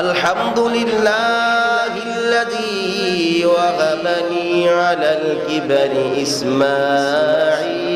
আলহামদুলিল্লাহিল্লাযী ওয়াহাবানি আলাল কিবারি ইসমাঈল।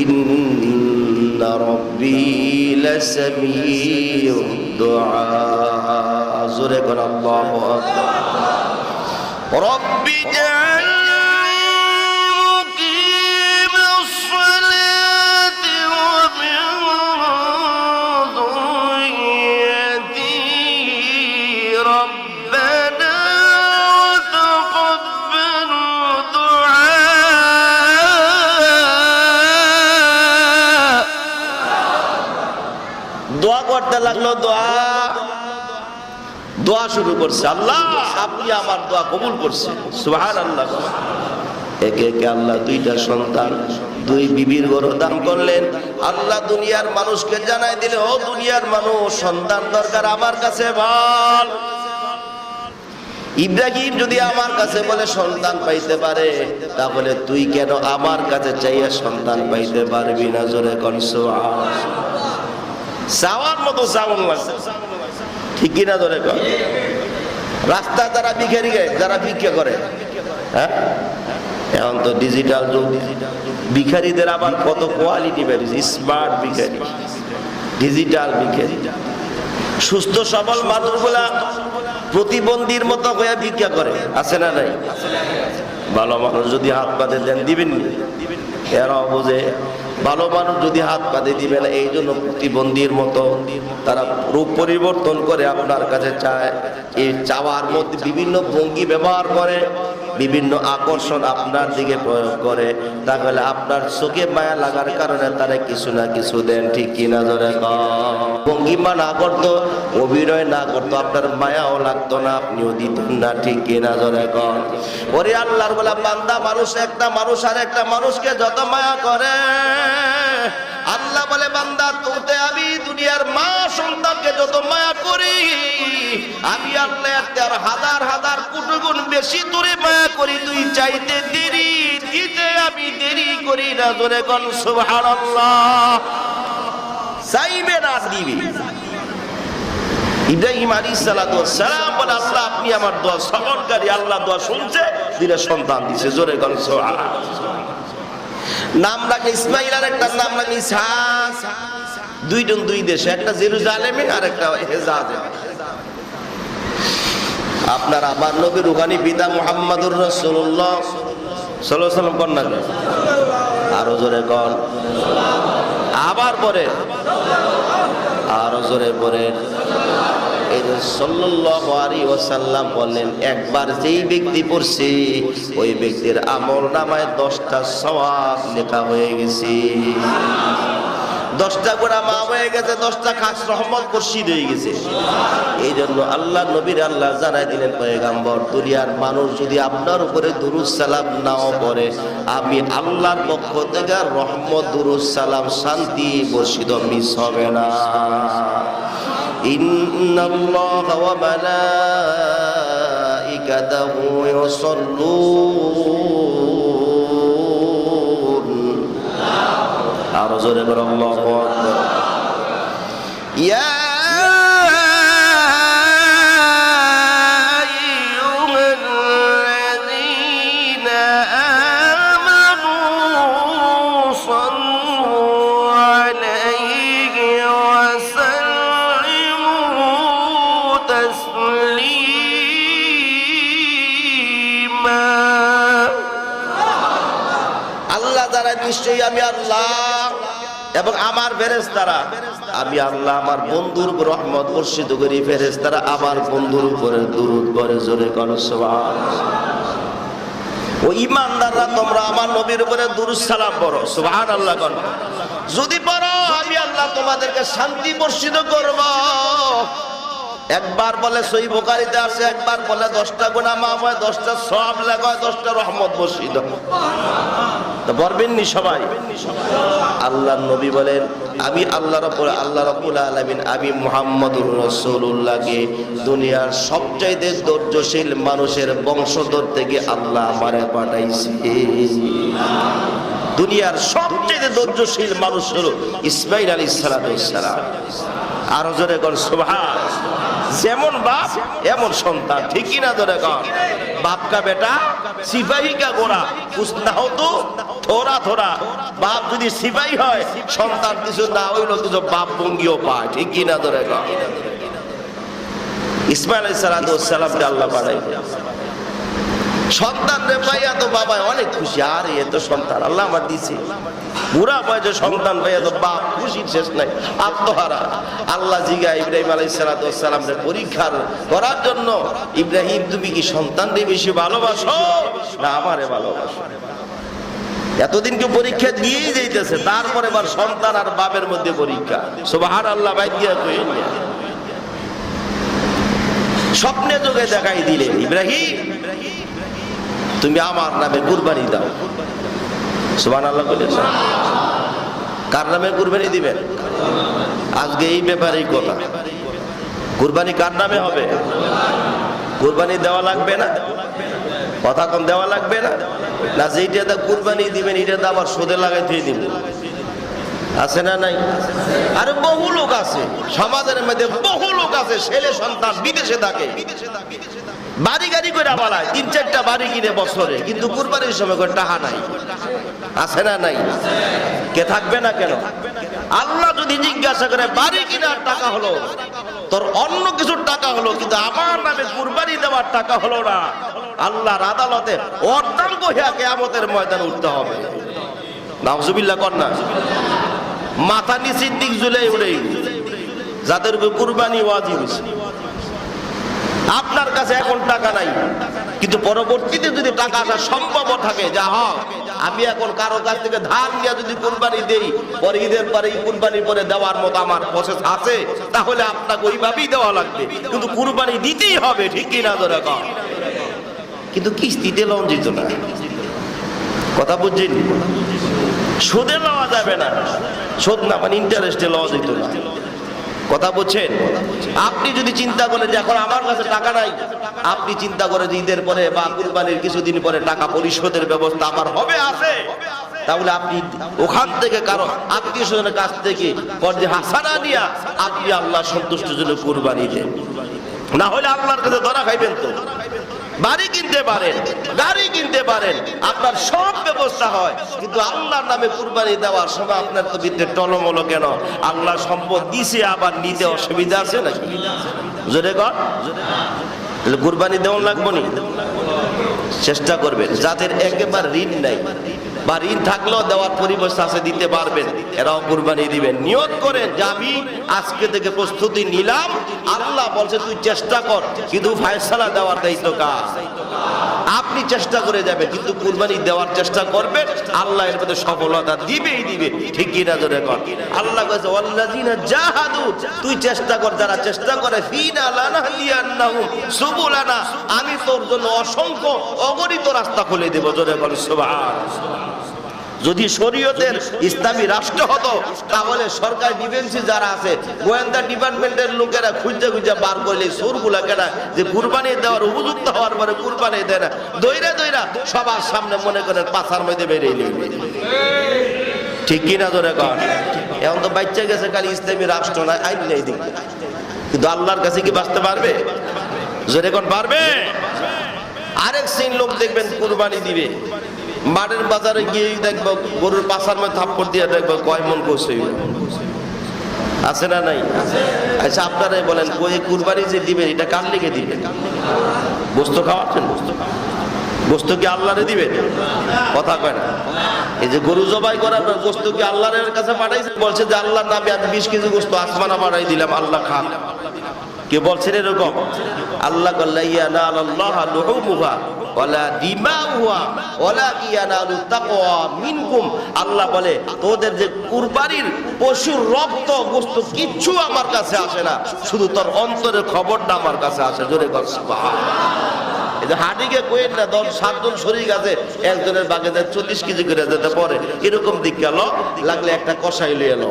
ইন্না রাব্বী লাসামিউদ দুআ। জোরে বল আল্লাহু আকবার। রব্বি জাআলনি মুকিমাস সালাতি ওয়া মিন যুররিয়্যাতি রব্বানা ওয়া তাকাব্বাল দুআ। দোয়া করতে লাগলো, দোয়া শুরু করছে। আল্লাহ আপনি আমার দোয়া কবুল করছেন, সুবহানাল্লাহ। একে একে আল্লাহ দুইটা সন্তান, দুই বিবির গর্ভ দান করলেন। আল্লাহ দুনিয়ার মানুষকে জানাই দিলে, ও দুনিয়ার মানুষ, সন্তান দরকার আমার কাছে বল। ইব্রাহিম যদি আমার কাছে বলে সন্তান পাইতে পারে, তাহলে তুই কেন আমার কাছে চাইয়া সন্তান পাইতে পারবি না? জোরে কোন সুবহানাল্লাহ। চাওয়ার মতো চাওয়ার লাগছে, ঠিক কিনা? ধরে রাস্তা যারা ভিখারি গায়, যারা ভিক্ষা করে, হ্যাঁ, এখন তো ডিজিটাল যুগ। ভিখারিদের আবার কত কোয়ালিটি বেরিয়েছে, স্মার্ট ভিখারি, ডিজিটাল ভিখারি। সুস্থ সবল মানুষগুলা প্রতিবন্ধীর মতো হয়ে ভিক্ষা করে, আছে না নাই? ভালো মানুষ যদি হাত পাতে দেন, দিবেন, এরাও বোঝে ভালো মানুষ যদি হাত পাতে দিবে না। এই জন্য প্রতিবন্ধীর মতো তারা রূপ পরিবর্তন করে আপনার কাছে চায়। এই চাওয়ার মধ্যে বিভিন্ন ভঙ্গি ব্যবহার করে, বিভিন্ন আকর্ষণ আপনার দিকে প্রয়োগ করে। তাহলে আপনার চোখে মায়া লাগার কারণে তারা কিছু না কিছু দেন, ঠিক কিনা? ধরে ভঙ্গিমা না করতো, অভিনয় না করতো, আপনার মায়াও লাগতো না, আপনিও দিতেন না, ঠিক কিনা? ধরে ওরে আল্লাহর বলা বান্দা, মানুষ একটা মানুষ আর একটা মানুষকে যত মায়া করে, আল্লাহ বলে বান্দা তোতে আমি দুনিয়ার মা সন্তানকে যত মায়া করি, আমি আল্লাহ তার হাজার হাজার কোটি গুণ বেশি তোরে মায়া করি। তুই চাইতে দেরি, দিতে আমি দেরি করি না। জোরে কোন সুবহানাল্লাহ। চাইবে না, দিবি। ইব্রাহিম আলাইহিস সালাতু ওয়াস সালাম বলে, আল্লাহ আপনি আমার দোয়া শ্রবণকারী। আল্লাহ দোয়া শুনছে, দিলে সন্তান দিছে। জোরে কোন সুবহানাল্লাহ। নাম রাখে ইসমাইল, আর একটা নাম রাখে ইসহাক। দুইজন দুই দেশে, একটা জেরুজালেমে আর একটা হেজাজে। আপনার আমার নবী রুহানি পিতা মুহাম্মদুর রাসূলুল্লাহ সাল্লাল্লাহু আলাইহি ওয়াসাল্লাম কন্যা, আরো জোরে কর, আবার পরে, আরো জোরে পরে। এই যে সাল্লাল্লাহু আলাইহি ওয়াসাল্লাম বললেন, একবার যেই ব্যক্তি পড়ছে ওই ব্যক্তির আমল নামায় 10টা সওয়াব লেখা হয়ে গেছে। 10টা গোড়া মা হয়ে গেছে, 10টা খাস রহমত বর্ষিত হয়ে গেছে। এই জন্য আল্লাহ নবীর আল্লাহ জানাই দিলেন, পয়গাম্বর দুনিয়ার মানুষ যদি আপনার উপরে দুরূদ সালাম নাও পড়ে, আমি আল্লাহর পক্ষ থেকে রহমত, দুরূদ সালাম, শান্তি বর্ষিত মিস হবে না। ইন্নাল্লাহা ওয়া মালাইকাতাহু ইউসাল্লুন, আরো জোরে বলো আল্লাহু আকবার। ইয়া আইয়ুহাল্লাযীনা আমানু সাল্লু আলাইহি ওয়া সাল্লিমু তাসলিমা। আল্লাহ দ্বারা নিশ্চয়ই আমি আল্লাহ এবং আমার ফেরেশতারা, আমি আল্লাহ আমার বন্ধুর উপর রহমত বর্ষিত করি, ফেরেশতারা আমার বন্ধুর উপরে দুরূদ পড়ে। জোরে করো সুবহানাল্লাহ। ও ঈমানদাররা, তোমরা আমার নবীর উপরে দুরূদ সালাম পড়ো, সুবহানাল্লাহ। যদি পড়ো, আমি আল্লাহ তোমাদেরকে শান্তি বর্ষিত করব। একবার বলে সহিহ বুখারীতে আছে, একবার বলে 10টা গুনাহ মাফ হয়, 10টা সওয়াব লেখা হয়, 10টা রহমত বর্ষিত হয়। তো পারবেননি সবাই? আল্লাহর নবী বলেন, আমি আল্লাহ রাব্বুল আলামিন আমি মুহাম্মদুর রাসূলুল্লাহকে দুনিয়ার সবচাইতে ধৈর্যশীল মানুষের বংশধর থেকে আল্লাহ আমারে পাঠাইছে। দুনিয়ার সবচেয়ে ধৈর্যশীল মানুষ হলো ইসমাঈল আলাইহিস সালাম। আরো জোরে কর সুবহান। যেমন বাপ এমন সন্তান, ঠিক কি না? জোরে কর। বাপ কা বেটা সিপাহী কা ঘোড়া, কুছ না হো তো থোড়া থোড়া। বাপ যদি সিপাহী হয়, সন্তান কিছু না হইলো কিছু বাপ ভঙ্গিও পায়, ঠিক কি না? জোরে কর। ইসমাঈল আলাইহিস সালামকে আল্লাহ পাঠাইছে। সন্তান রে পাইয়া তো বাবা অনেক খুশি, আর এ তো সন্তান আল্লাহ আমার দিছে। বুড়া বয়সে সন্তান পাইয়া তো বাপ খুশির শেষ নাই, আত্মহারা। আল্লাহ জিগা ইব্রাহিম আলাইহিস সালাম রে পরীক্ষা করার জন্য, ইব্রাহিম তুমি কি সন্তান রে বেশি ভালোবাসো না আমারে ভালোবাসো? এতদিন কি পরীক্ষা দিয়েই যাইতেছে, তারপরে আবার সন্তান আর বাপের মধ্যে পরীক্ষা। সুবহানাল্লাহ। ভাই দিয়া কই স্বপ্নে যোগে দেখাই দিলেন, ইব্রাহিম তুমি আমার নামে কুরবানি দাও। সুবহানাল্লাহ বলেন। কার নামে কুরবানি দিবেন? আজকে এই ব্যাপারেই কথা। কুরবানি কার নামে হবে? কুরবানি দেওয়া লাগবে না? কথা কোন দেওয়া লাগবে না? না যেইটা কুরবানি দিবেন এটা তো আবার সুদে লাগাইতে দিবেন, আছে না নাই? আরে বহু লোক আছে সমাজের মধ্যে, বহু লোক আছে ছেলে সন্তান বিদেশে থাকে, বাড়ি গাড়ি করে বালায়, 3-4টা বাড়ি কিনে বছরে, কিন্তু কুরবানির সময় করে টাকা নাই, আছে না নাই? কে থাকবে না কেন? আল্লাহ যদি জিজ্ঞাসা করে বাড়ি কিনার টাকা হলো, তোর অন্য কিছুর টাকা হলো, কিন্তু আমার নামে কুরবানি দেওয়ার টাকা হলো না, আল্লাহর আদালতে অর্ধাঙ্গ হইয়া কিয়ামতের ময়দানে উঠতে হবে। নাউজুবিল্লাহ কর না। মাথা নিচের দিক ঝুলে উড়ে যাদের উপর কুরবানি ওয়াজিব। আপনার কাছে এখন টাকা নাই, কিন্তু পরবর্তীতে যদি টাকা আসা সম্ভব থাকে, যা হয় আমি এখন কারো কাছ থেকে ধার নিয়ে যদি কুরবানি দেই, পরে ঈদের পরে কুরবানি পরে দেওয়ার মতো আমার প্রসেস আছে, তাহলে আপনাকে ওইভাবেই দেওয়া লাগবে, কিন্তু কুরবানি দিতেই হবে, ঠিক কি না? ধরে কর। কিন্তু কিস্তিতে লোন দিত না, কথা বুঝছেন? সুদে লওয়া যাবে না, সুদ না মানে ইন্টারেস্টে লওয়া যেত না, কথা বুঝছেন? আপনি যদি চিন্তা করেন যে এখন আমার কাছে টাকা নাই, আপনি চিন্তা করেন যে ঈদের পরে বা কুরবানির কিছুদিন পরে টাকা পরিশোধের ব্যবস্থা আমার হবে, আছে, তাহলে আপনি ওখান থেকে কারো আত্মীয় স্বজনের কাছ থেকে কর্জে হাসানা নিয়া আপনি আল্লাহ সন্তুষ্টির জন্য কুরবানি দেন, না হলে আল্লাহর কাছে ধরা খাইবেন। তো বাড়ি কিনতে পারেন, গাড়ি কিনতে পারেন, আপনার সব ব্যবস্থা হয়, কিন্তু আল্লাহর নামে কুরবানি দেওয়ার সময় আপনার তো ভিতরে টলমলো কেন? আল্লাহ সম্পদ দিছে, আবার নিতে অসুবিধা আছে নাকি? জোরে কর। কুরবানি দেওয়া লাগবো নি? চেষ্টা করবেন যাদের একেবারে ঋণ নাই বা ঋণ থাকলেও দেওয়ার পরিবেশ আছে, দিতে পারবেন, এরাও কুরবানি দিবেন। নিয়ত করেন যে আমি আজকে থেকে প্রস্তুতি নিলাম, আল্লাহ বলছে তুই চেষ্টা কর, কিন্তু ফায়সালা দেওয়ার দায়িত্ব কার? আপনি চেষ্টা করে যাবেন, কিন্তু কুরবানি দেওয়ার চেষ্টা করবেন, আল্লাহ এর মধ্যে সফলতা দিবেই দিবে, ঠিক কি না? জোরে কর। আল্লাহ কইছে ওয়াল্লাযিনা জাহাদু, তুই চেষ্টা কর, যারা চেষ্টা করে, ফিনা লানাহদিয়ান্নাহুম সুবুলানা, আমি তোর জন্য অসংখ্য অগণিত রাস্তা খুলে দেব। জোরে কর সুবহানাল্লাহ। যদি শরীয়তের ইসলামী রাষ্ট্র হতো, তাহলে সরকার ডিফেন্সে যারা আছে, গোয়েন্দা ডিপার্টমেন্টের লোকেরা খুঁজে খুঁজে বার করলে চোরগুলা কেনা যে কুরবানি দেওয়ার উপযুক্ত হওয়ার পরে কুরবানি দেয় না, দইরা দইরা সবার সামনে মনে করেন পাছার মধ্যে বেরিয়ে নেবে, ঠিক কিনা? ধরে কর। এখন তো বাচ্চা গেছে খালি ইসলামী রাষ্ট্র না, আইন নেই দিক, কিন্তু আল্লাহর কাছে কি বাঁচতে পারবে? জোরে কোন পারবে? আরেক শ্রেণ লোক দেখবেন কুরবানি দিবে, মাঠের বাজারে গিয়ে দেখবো গরুর পাছার মধ্যে থাপ্পড় দিয়ে দেখবো কয় মন গোস হইল, আছে না নাই? আচ্ছা আপনারাই বলেন, ওই কুরবানি যে দিবেন এটা কার লিগে দিবেন? গোস্ত খাওয়াচ্ছেন? গোস্ত কি আল্লাহরে দিবেন? কথা কয় না। এই যে গরু জবাই করার গোস্ত কি আল্লাহর কাছে পাঠাইছে? বলছে যে আল্লাহর নামে আমি 20 কেজি গোস্ত আসমানা পাঠাই দিলাম, আল্লাহ খান। কে বলছেন এরকম? আল্লাহ ওয়ালা দিমাউহা ওয়ালাকি ইয়ানালু তাকওয়া মিনকুম। আল্লাহ বলে তোদের যে কুরবানির পশুর রক্ত গোশত কিচ্ছু আমার কাছে আসে না, শুধু তোর অন্তরের খবরটা আমার কাছে আসে। জোরে কর সুবহানাল্লাহ। এই যে হাডিকে কইেন না 10-7 জন শরীর আছে, একজনের বাগেতে 40 কেজি করে যেতে পারে, এরকম দিক গেল লাগলে একটা কষাই লিয়ে এলো,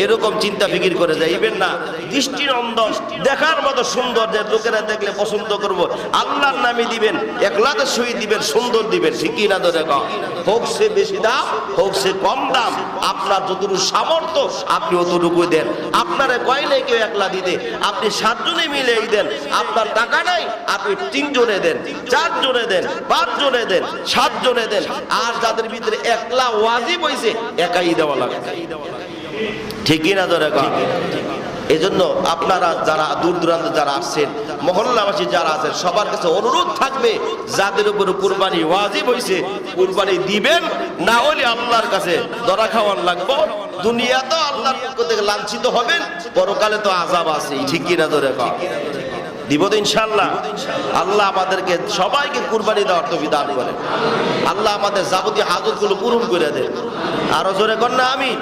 এরকম চিন্তা ফিকির করে যাইবেন না। দৃষ্টিনন্দন দেখার মতো সুন্দর, যে লোকেরা দেখলে পছন্দ করব, আল্লাহর নামে দিবেন, ইখলাসের সহিত দিবেন, সুন্দর দিবেন। ঠিক কি না? ধরে কম হোক সে বেশি দাম হোক সে কম দাম, আপনার যতটুকু সামর্থ্য আপনি অতটুকু দেন। আপনারে কয়লে কেউ একলা দিতে, আপনি 7 জনে মিলেই দেন। আপনার টাকা নাই, আপনি 3 জনে দেন, 4 জনে দেন, 5 জনে দেন, 7 জনে দেন। আর যাদের ভিতরে একলা ওয়াজিব হইছে একাই দেওয়া লাগবে। ঠিক কি না? ধরে কম এই জন্য আপনারা যারা দূর দূরান্ত যারা আসছেন, মহল্লাবাসী যারা আছেন, সবার কাছে অনুরোধ থাকবে, যাদের উপর কুরবানি ওয়াজিব হইছে কুরবানি দিবেন, না হলে আল্লাহর কাছে ধরা খাওয়ার লাগবে। দুনিয়াতেও আল্লাহর পক্ষ থেকে লাঞ্ছিত হবেন, পরকালে তো আযাব আছে। ঠিক কি না? ধরে কম দিব তো ইনশাআল্লাহ। আল্লাহ আমাদেরকে সবাইকে কুরবানি দেওয়ার তৌফিক দান করেন। আল্লাহ আমাদের যাবতীয় হাজতগুলো পূরণ করে দেন। আরো জোরে কর না আমিন।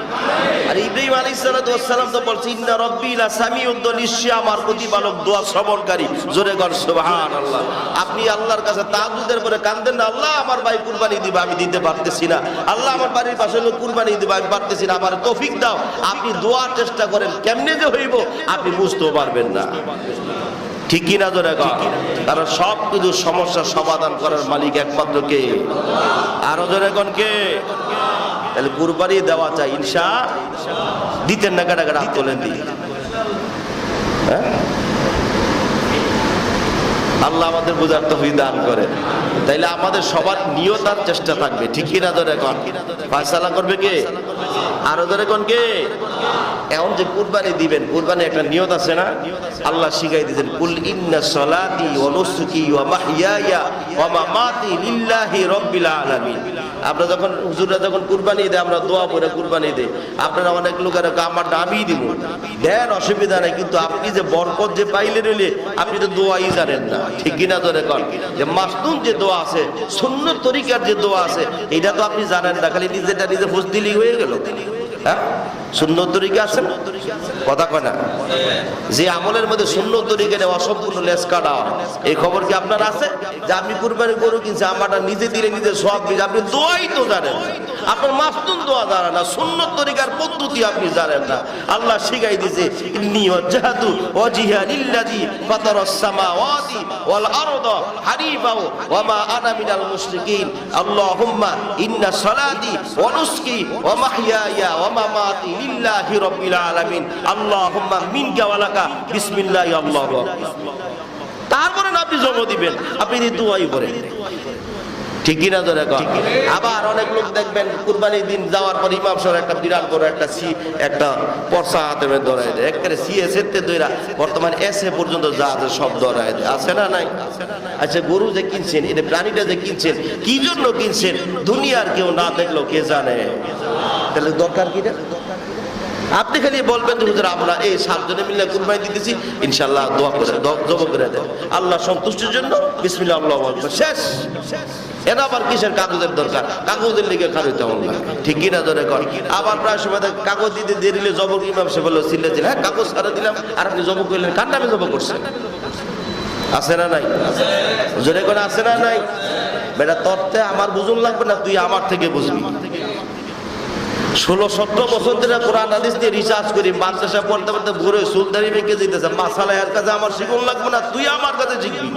আর ইব্রাহিম আলাইহিস সালাতু ওয়াস সালাম তো বলছে, ইন্না রাব্বি লা সামিউদ দুআ, নিশ্চয় আমার প্রতিপালক দোয়া শ্রবণকারী। জোরে কর সুবহানাল্লাহ। আপনি আল্লাহর কাছে তাহাজ্জুদের পরে কাঁদেন না, আল্লাহ আমার ভাই কুরবানি দিবা, আমি দিতে পারতেছি না, আল্লাহ আমার বাড়ির পাশে লোক কুরবানি দিবা, আমি পারতেছি না, আমার তৌফিক দাও। আপনি দোয়ার চেষ্টা করেন, কেমনে যে হইব আপনি বুঝতেও পারবেন না। ঠিক কি না? ধরে কর। কারণ সব কিছু সমস্যার সমাধান করার মালিক একমাত্র কে? আরো জোরে কোন কে? তাহলে কুরবানি দেওয়া চাই ইনশাআল্লাহ। দিতেন না? কাটা কাটা হাত তোলেন দি। আল্লাহ আমাদের বুঝার তৌফিক দান করেন। তাইলে আমাদের সবার নিয়ত আর চেষ্টা থাকবে। ঠিক কি না? ধরে কোন ফয়সালা করবে কে? আরো ধরে কোন কে? এখন যে কুরবানি দিবেন, কুরবানি একটা নিয়ত আছে না? আল্লাহ শিখাই দিয়েছেন, কুল ইন্না সলাতি ওয়া নুসুকি ওয়া মাহইয়ায়া ওয়া মামাতি লিল্লাহি রাব্বিল আলামিন। আমরা যখন হুজুররা যখন কুরবানি দেয়, আমরা দোয়া করে কুরবানি দেই। আপনারা অনেক লোকেরা আমারটা আমি দিব দেন, অসুবিধা নেই, কিন্তু আপনি যে বরকত যে পাইলে রইলে আপনি তো দোয়াই জানেন না। ঠিক কিনা? ধরে কর যে মাসনুন যে দোয়া আছে, সুন্নত তরিকার যে দোয়া আছে, এটা তো আপনি জানেন না, খালি নিজেটা নিজে ফুসদিলি হয়ে গেল। হ্যাঁ, সুন্নত তরিকা আছে না? কথা কয় না? যে আমলের মধ্যে সুন্নত তরিকা অসম্পূর্ণ লেস কাটা, এই খবর কি আপনার আছে? যে আপনি কুরবানি গরু কিনছে, আমারটা নিজে দিলে নিজে সব, আপনি দোয়াই তো জানেন, আপনার মাসনুন দোয়া জানেন না, সুন্নত তরিকার পদ্ধতি আপনি জানেন না। আল্লাহ শিখাই দিয়েছে, ইন্নী ওয়াজহাতু ওয়াজহিয়া লিল্লাযী ফাতারাস সামাওয়াতি ওয়াল আরদা হানিফা ওয়া মা আনা মিনাল মুশরিকিন। আল্লাহুম্মা ইন্না সলাতি ওয়া নুসকি ওয়া মাহইয়ায়া ওয়া মামাতি লিল্লাহি রাব্বিল আলামিন। আল্লাহুম্মা মিনকা ওয়া লাকা বিসমিল্লাহি আল্লাহু আকবার। তারপরে আপনি জমা দিবেন, আপনি দোয়াই করেন। ঠিক কিনা? ধরে কর। আবার অনেক লোক দেখবেন কুরবানির দিন যাওয়ার পর ইমাম সাহেব একটা বিরাট বড় একটা পর্সা হাতে ধরায় দেয়, একেবারে সিএসএতে দইরা বর্তমান এসএ পর্যন্ত যা আছে সব ধরায় দেয়। আছে না নাই? আচ্ছা, গরু যে কিনছেন, এটা প্রাণীটা যে কিনছেন, কি জন্য কিনছেন দুনিয়ার কেউ না দেখলো কে জানে? তাহলে দরকার কিনা? আপনি খালি বলবেন যে হুজুর আমরা এই 7 জনে মিলে কুরবানি দিতেছি, ইনশাআল্লাহ দোয়া করে জবাব করে দেন, আল্লাহ সন্তুষ্টির জন্য বিসমিল্লাহ আল্লাহু আকবার, শেষ। এটা আবার কিসের কাগজের দরকার? কাগজের লিগে খারিতে হবে। ঠিক কিনা? ধরে কর। আবার প্রায় সময় কাগজ দিতে দেরিলে জবর ইমাম সে বললো সিলে দিল, হ্যাঁ কাগজ ছাড়া দিলাম, আর আপনি জব করলেন, কার নামে জব করছেন? আছে না নাই? জোরে করে আছে না নাই? বেটা তরতে আমার বুঝুন লাগবে না, তুই আমার থেকে বুঝবি। 16-17 বছর ধরে কোরআন হাদিস নিয়ে রিসার্চ করি, মাদ্রাসা পড়তে পড়তে ঘুরে সুলতানি বেঁকে যেতেছে, মাসালা এর কাছে আমার শিখুন লাগবে না, তুই আমার কাছে শিখবি।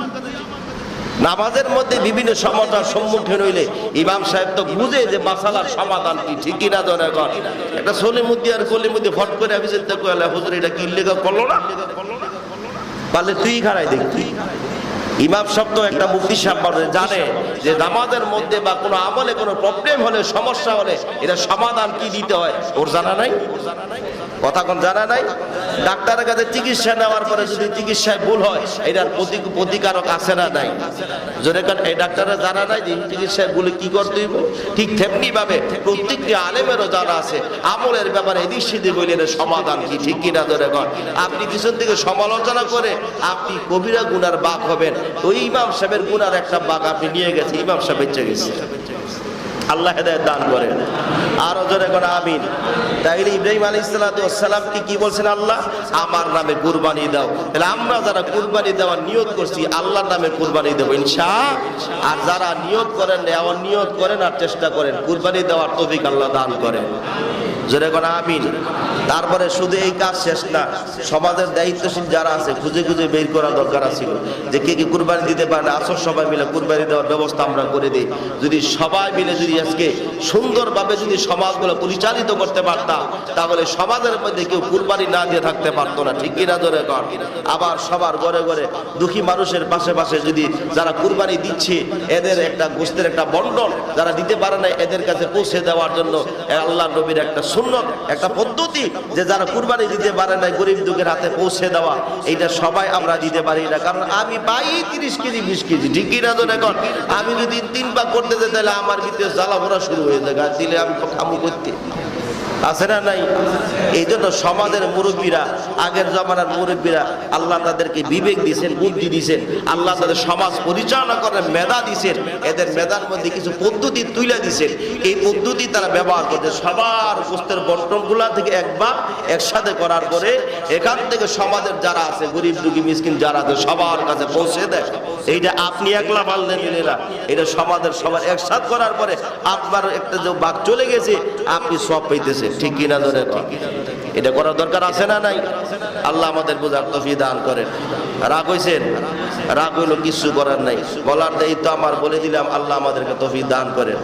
নামাজের মধ্যে বিভিন্ন সমস্যার সম্মুখীন হইলে ইমাম সাহেব তো বুঝে যে মাসালার সমাধান কি। ঠিক কিনা? ধরে কর। একটা সলিমুদ্দি আর কলিমুদ্দি ফট করে আমি চিন্তা করলে হুজুর এটা কি লেখা করলো না, পারলে তুই খারাই দেখবি। ইমাম সাহেব তো একটা মুফতি সাহেব জানে যে নামাজের মধ্যে বা কোনো আমলে কোনো প্রবলেম হলে, সমস্যা হলে এটা সমাধান কি দিতে হয় ওর জানা নাই। কথা কোন জানা নাই? ডাক্তারের কাছে চিকিৎসা নেওয়ার পরে যদি চিকিৎসায় ভুল হয়, এটার প্রতিকারক আছে না নাই? যদি এই ডাক্তারের জানা নাই যে চিকিৎসায় ভুলে কি করতে হইব, ঠিক তেমনি ভাবে প্রত্যেকটি আলেমেরও জানা আছে আমলের ব্যাপারে এদিক সেদিক বলে সমাধান কি। ঠিক কিনা? ধরে কর। আপনি পিছন থেকে সমালোচনা করে আপনি কবিরা গুনার বাপ হবেন, ওই ইমাম সাহেবের গুনার একটা বাঘ আপনি নিয়ে গেছে, ইমাম সাহেব বেঁচে গেছে। আল্লাহ হেদায়েত দান করেন। আরো জোরে করে আমিন। তাইলে ইব্রাহিম আলাইহিস সালাম কি বলছেন? আল্লাহ আমার নামে কুরবানি দাও। তাহলে আমরা যারা কুরবানি দেওয়ার নিয়ত করছি আল্লাহর নামে কুরবানি দেব ইনশাআল্লাহ। আর যারা নিয়ত করেন এমন নিয়ত করেন আর চেষ্টা করেন কুরবানি দেওয়ার তৌফিক আল্লাহ দান করেন। জোরে করে আমিন। তারপরে শুধু এই কাজ শেষ না, সমাজের দায়িত্বশীল যারা আছে খুঁজে খুঁজে বের করা দরকার ছিল যে কে কি কুরবানি দিতে পারে না। আসর সবাই মিলে কুরবানি দেওয়ার ব্যবস্থা আমরা করে দিই। যদি সবাই মিলে যদি আজকে সুন্দরভাবে যদি সমাজগুলো পরিচালিত করতে পারতাম তাহলে সমাজের মধ্যে কেউ কুরবানি না দিয়ে থাকতে পারতো না, ঠিক কিনা জোরে কর। আবার সবার ঘরে ঘরে দুঃখী মানুষের পাশে পাশে যদি যারা কুরবানি দিচ্ছে এদের একটা গোশতের একটা বন্টন যারা দিতে পারে না এদের কাছে পৌঁছে দেওয়ার জন্য আল্লাহর নবীর একটা সুন্নত, একটা পদ্ধতি যে যারা কুরবানি দিতে পারে না গরিব দুঃখের হাতে পৌঁছে দেওয়া। এইটা সবাই আমরা দিতে পারি না, কারণ আমি পাই 30 কেজি 20 কেজি, ঠিক কিনা জোরে কর। আমি যদি 3 ভাগ করতে যাই তাহলে আমার ভিতরে জ্বালা পোড়া শুরু হয়ে যায়, গাছ দিলে আমি খামু করতে আছে না নাই। এই জন্য সমাজের মুরব্বীরা, আগের জমানার মুরব্বীরা আল্লাহ তাদেরকে বিবেক দিয়েছেন, বুদ্ধি দিয়েছেন, আল্লাহ তাদের সমাজ পরিচালনা করার মেধা দিয়েছেন। এদের মেধার মধ্যে কিছু পদ্ধতি তুলে দিয়েছেন, এই পদ্ধতি তারা ব্যবহার করছে। সবার গোশতের বন্টনগুলা থেকে একবার একসাথে করার পরে এখান থেকে সমাজের যারা আছে গরিব দুঃখী মিসকিন যারা আছে সবার কাছে পৌঁছে দেয়। এইটা আপনি একলা পারলেন না, এটা সমাজের সবার একসাথে করার পরে আপনার একটা যে ভাগ চলে গেছে আপনি সব পাইতেছে, ঠিক কিনা ধরে। এটা করার দরকার আছে না নাই? আল্লাহ আমাদের বোঝার তৌফিক দান করেন। রাগ হইছেন? রাগ হইলো কিছু করার নাই, বলার দায়িত্ব আমার, বলে দিলাম। আল্লাহ আমাদেরকে তৌফিক দান করেন।